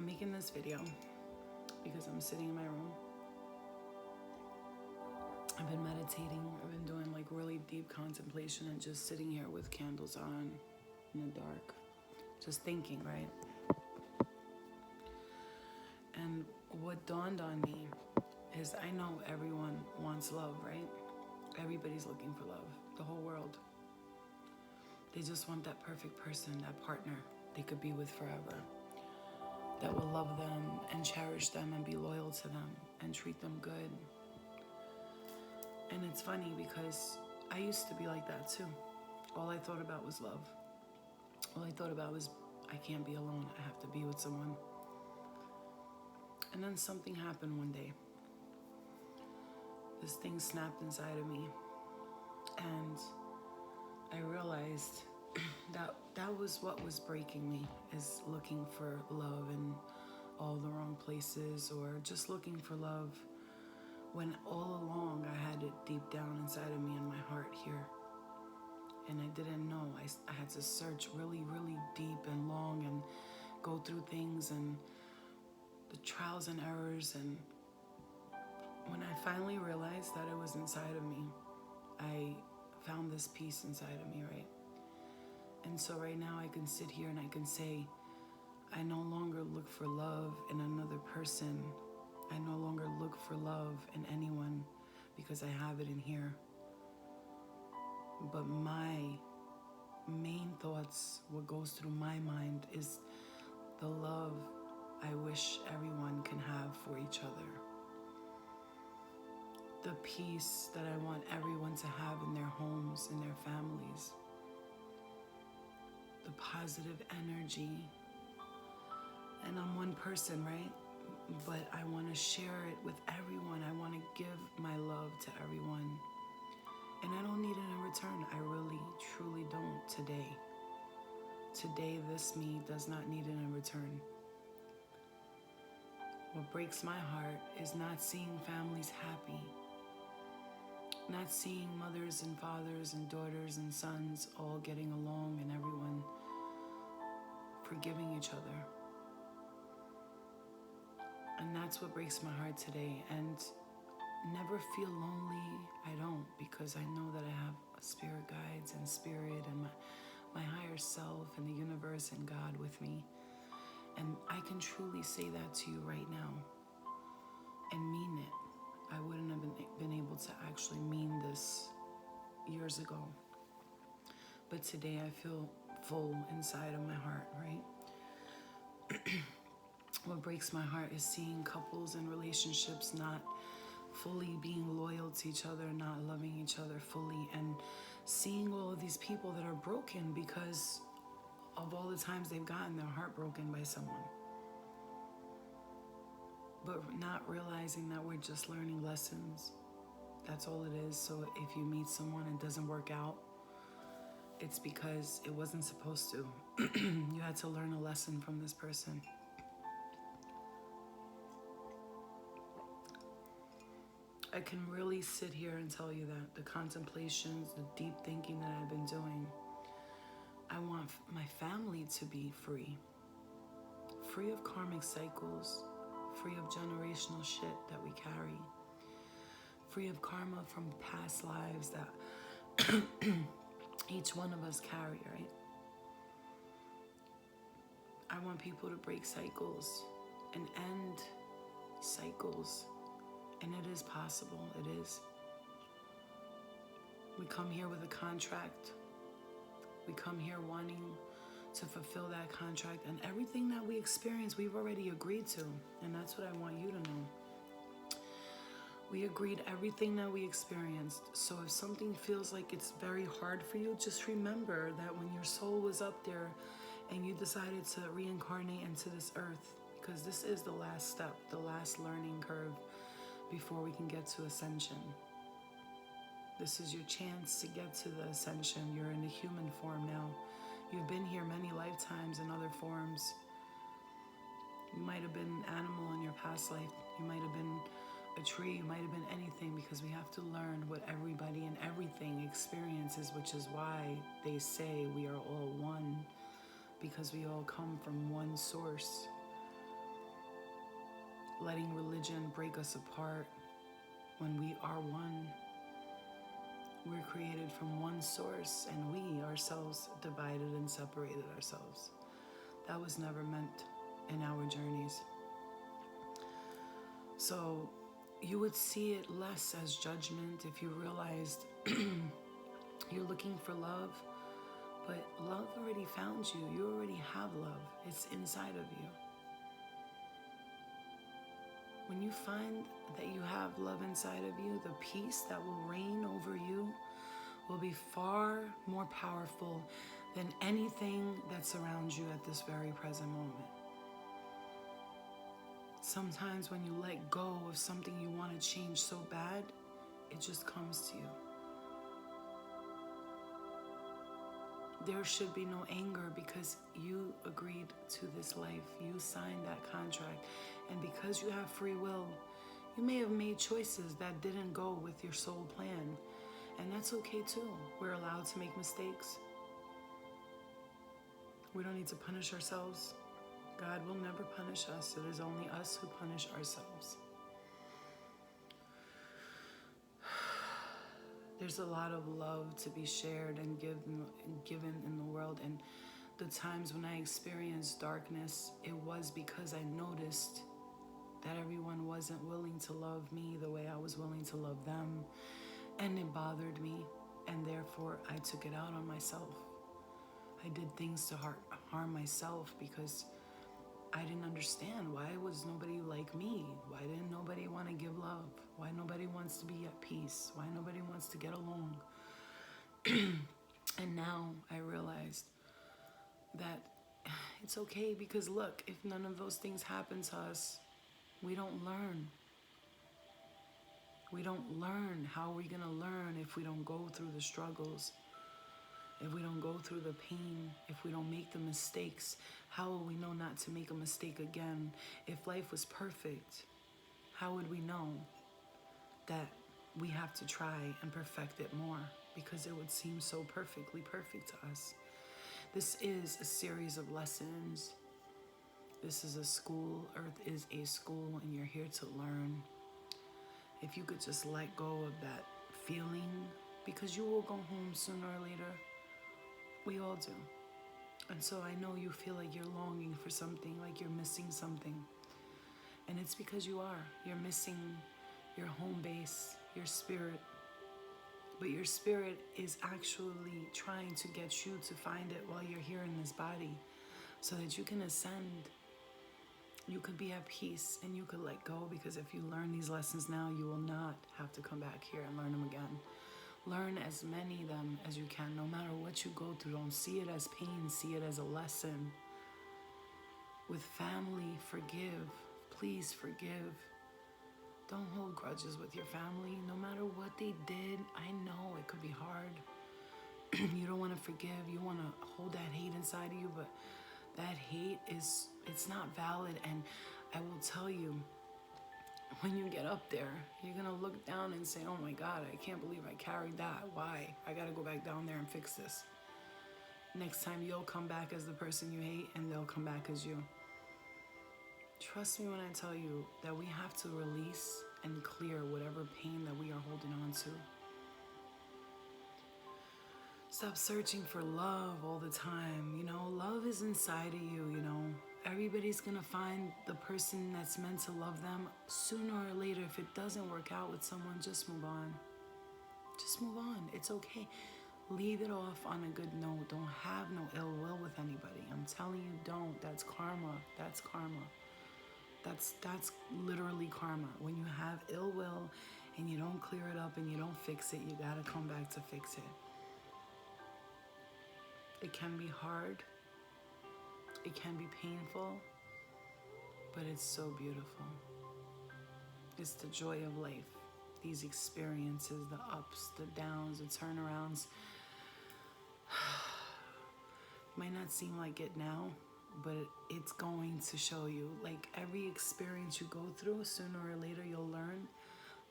I'm making this video because I'm sitting in my room. I've been meditating. I've been doing like really deep contemplation and just sitting here with candles on in the dark, just thinking, right? And what dawned on me is I know everyone wants love, right? Everybody's looking for love, the whole world. They just want that perfect person, that partner they could be with forever, that will love them and cherish them and be loyal to them and treat them good. And it's funny because I used to be like that too. All I thought about was love. All I thought about was, I can't be alone. I have to be with someone. And then something happened one day. This thing snapped inside of me. And I realized that was what was breaking me, is looking for love in all the wrong places, or just looking for love when all along I had it deep down inside of me in my heart here. And I didn't know. I had to search really, really deep and long and go through things and the trials and errors. And when I finally realized that it was inside of me, I found this peace inside of me, right? And so right now I can sit here and I can say, I no longer look for love in another person. I no longer look for love in anyone because I have it in here. But my main thoughts, what goes through my mind, is the love I wish everyone can have for each other. The peace that I want everyone to have in their homes, in their families. The positive energy. And I'm one person, right? But I want to share it with everyone. I want to give my love to everyone. And I don't need it in return. I really, truly don't today. Today, this me does not need it in return. What breaks my heart is not seeing families happy. Not seeing mothers and fathers and daughters and sons all getting along and everyone forgiving each other. And that's what breaks my heart today. And never feel lonely, I don't, because I know that I have spirit guides and spirit and my higher self and the universe and God with me. And I can truly say that to you right now and mean it. I wouldn't have been able to actually mean this years ago. But today I feel full inside of my heart, right? What breaks my heart is seeing couples and relationships not fully being loyal to each other, not loving each other fully, and seeing all of these people that are broken because of all the times they've gotten their heart broken by someone. But not realizing that we're just learning lessons. That's all it is. So if you meet someone and it doesn't work out, it's because it wasn't supposed to. You had to learn a lesson from this person. I can really sit here and tell you that the contemplations, the deep thinking that I've been doing, I want my family to be free. Free of karmic cycles, free of generational shit that we carry, free of karma from past lives that each one of us carry, right? I want people to break cycles and end cycles. And it is possible, it is. We come here with a contract. We come here wanting to fulfill that contract. And everything that we experience, we've already agreed to. And that's what I want you to know. We agreed everything that we experienced. So if something feels like it's very hard for you, just remember that when your soul was up there and you decided to reincarnate into this earth, because this is the last step, the last learning curve before we can get to ascension. This is your chance to get to the ascension. You're in the human form now. You've been here many lifetimes in other forms. You might have been an animal in your past life. You might have been a tree. You might have been anything, because we have to learn what everybody and everything experiences, which is why they say we are all one, because we all come from one source. letting religion break us apart when we are one. We're created from one source, and we ourselves divided and separated ourselves. That was never meant in our journeys. So you would see it less as judgment if you realized you're looking for love, but love already found you. You already have love. It's inside of you. When you find that you have love inside of you, the peace that will reign over you will be far more powerful than anything that surrounds you at this very present moment. Sometimes when you let go of something you want to change so bad, it just comes to you. There should be no anger because you agreed to this life. You signed that contract. And because you have free will, you may have made choices that didn't go with your soul plan. And that's okay too. We're allowed to make mistakes. We don't need to punish ourselves. God will never punish us. It is only us who punish ourselves. There's a lot of love to be shared and given in the world. And the times when I experienced darkness, it was because I noticed that everyone wasn't willing to love me the way I was willing to love them. And it bothered me. And therefore, I took it out on myself. I did things to harm myself because I didn't understand. Why was nobody like me? Why didn't nobody want to give love? Why nobody wants to be at peace? Why nobody wants to get along? And now I realized that it's okay because look, if none of those things happen to us, we don't learn. We don't learn. How are we going to learn if we don't go through the struggles? If we don't go through the pain, if we don't make the mistakes, how will we know not to make a mistake again? If life was perfect, how would we know that we have to try and perfect it more? Because it would seem so perfectly perfect to us. This is a series of lessons. This is a school. Earth is a school, and you're here to learn. If you could just let go of that feeling, because you will go home sooner or later. We all do. And so I know you feel like you're longing for something, like you're missing something. And it's because you are. You're missing your home base, your spirit. But your spirit is actually trying to get you to find it while you're here in this body so that you can ascend. You could be at peace and you could let go, because if you learn these lessons now, you will not have to come back here and learn them again. Learn as many of them as you can, no matter what you go through. Don't see it as pain, see it as a lesson. With family, forgive. Please forgive. Don't hold grudges with your family. No matter what they did, I know it could be hard. You don't want to forgive. You want to hold that hate inside of you, but that hate it's not valid. And I will tell you, when you get up there, you're going to look down and say, oh my God, I can't believe I carried that. Why? I got to go back down there and fix this. Next time you'll come back as the person you hate, and they'll come back as you. Trust me when I tell you that we have to release and clear whatever pain that we are holding on to. Stop searching for love all the time. You know, love is inside of you, you know. Everybody's gonna find the person that's meant to love them sooner or later. If it doesn't work out with someone, just move on. Just move on. It's okay. Leave it off on a good note. Don't have no ill will with anybody. I'm telling you, don't. That's karma. That's karma. That's literally karma. When you have ill will and you don't clear it up and you don't fix it, you gotta come back to fix it. It can be hard. It can be painful, but it's so beautiful. It's the joy of life. These experiences, the ups, the downs, the turnarounds. Might not seem like it now, but it's going to show you. Like every experience you go through, sooner or later you'll learn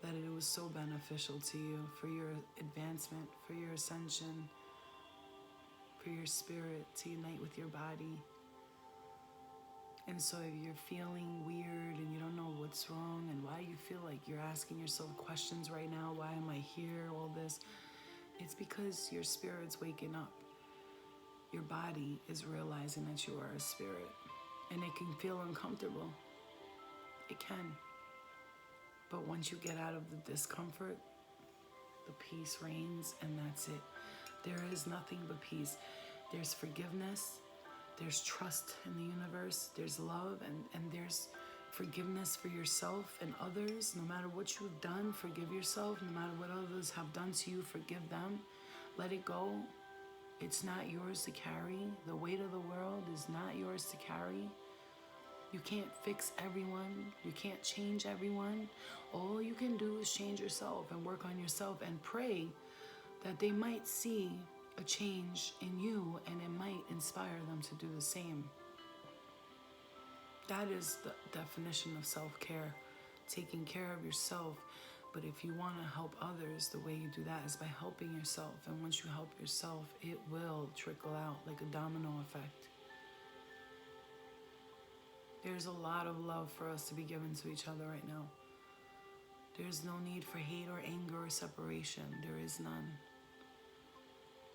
that it was so beneficial to you for your advancement, for your ascension, for your spirit to unite with your body. And so if you're feeling weird and you don't know what's wrong and why you feel like you're asking yourself questions right now, why am I here, all this, it's because your spirit's waking up. Your body is realizing that you are a spirit. And it can feel uncomfortable. It can. But once you get out of the discomfort, the peace reigns, and that's it. There is nothing but peace. There's forgiveness. There's trust in the universe. There's love, and there's forgiveness for yourself and others. No matter what you've done, forgive yourself. No matter what others have done to you, forgive them. Let it go. It's not yours to carry. The weight of the world is not yours to carry. You can't fix everyone. You can't change everyone. All you can do is change yourself and work on yourself and pray that they might see a change in you and it might inspire them to do the same. That is the definition of self-care, taking care of yourself. But if you want to help others, the way you do that is by helping yourself. And once you help yourself, it will trickle out like a domino effect. There's a lot of love for us to be given to each other right now. There's no need for hate or anger or separation. There is none.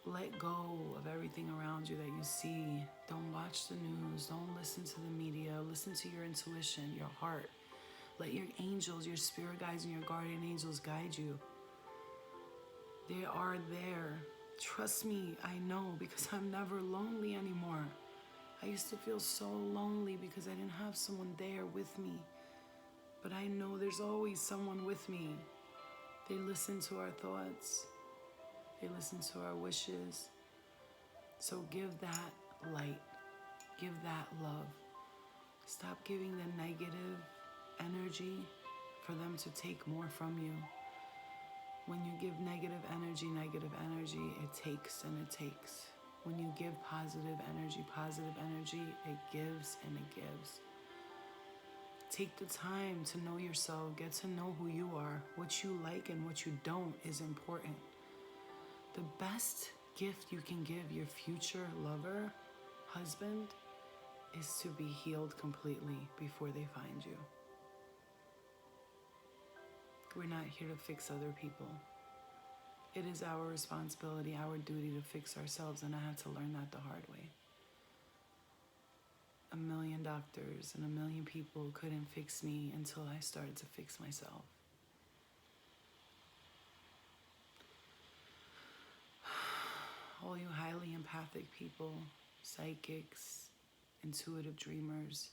Let go of everything around you that you see. Don't watch the news. Don't listen to the media. Listen to your intuition, your heart. Let your angels, your spirit guides, and your guardian angels guide you. They are there. Trust me, I know, because I'm never lonely anymore. I used to feel so lonely because I didn't have someone there with me. But I know there's always someone with me. They listen to our thoughts. They listen to our wishes. So give that light. Give that love. Stop giving the negative energy for them to take more from you. When you give negative energy, it takes and it takes. When you give positive energy, it gives and it gives. Take the time to know yourself. Get to know who you are. What you like and what you don't is important. The best gift you can give your future lover, husband, is to be healed completely before they find you. We're not here to fix other people. It is our responsibility, our duty to fix ourselves, and I had to learn that the hard way. 1 million doctors and 1 million people couldn't fix me until I started to fix myself. All you highly empathic people, psychics, intuitive dreamers,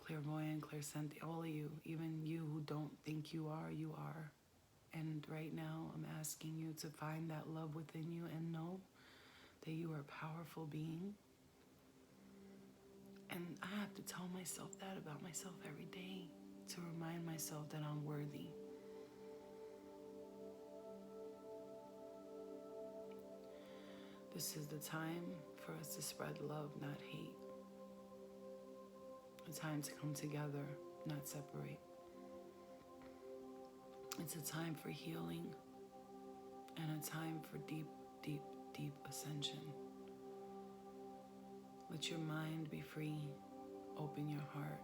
clairvoyant, clairsentient, all of you, even you who don't think you are, you are. And right now, I'm asking you to find that love within you and know that you are a powerful being. And I have to tell myself that about myself every day to remind myself that I'm worthy. This is the time for us to spread love, not hate. A time to come together, not separate. It's a time for healing and a time for deep, deep, deep ascension. Let your mind be free, open your heart,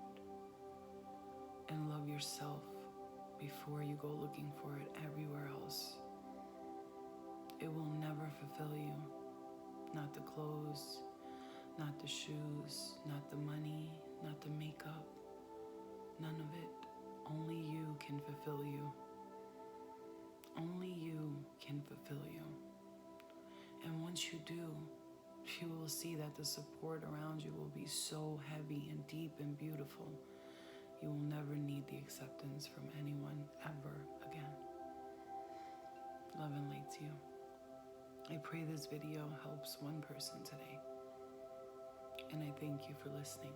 and love yourself before you go looking for it everywhere else. It will never fulfill you. Not the clothes, not the shoes, not the money, not the makeup, none of it. Only you can fulfill you. Only you can fulfill you. And once you do, you will see that the support around you will be so heavy and deep and beautiful. You will never need the acceptance from anyone ever again. Love and light to you. I pray this video helps one person today. And I thank you for listening.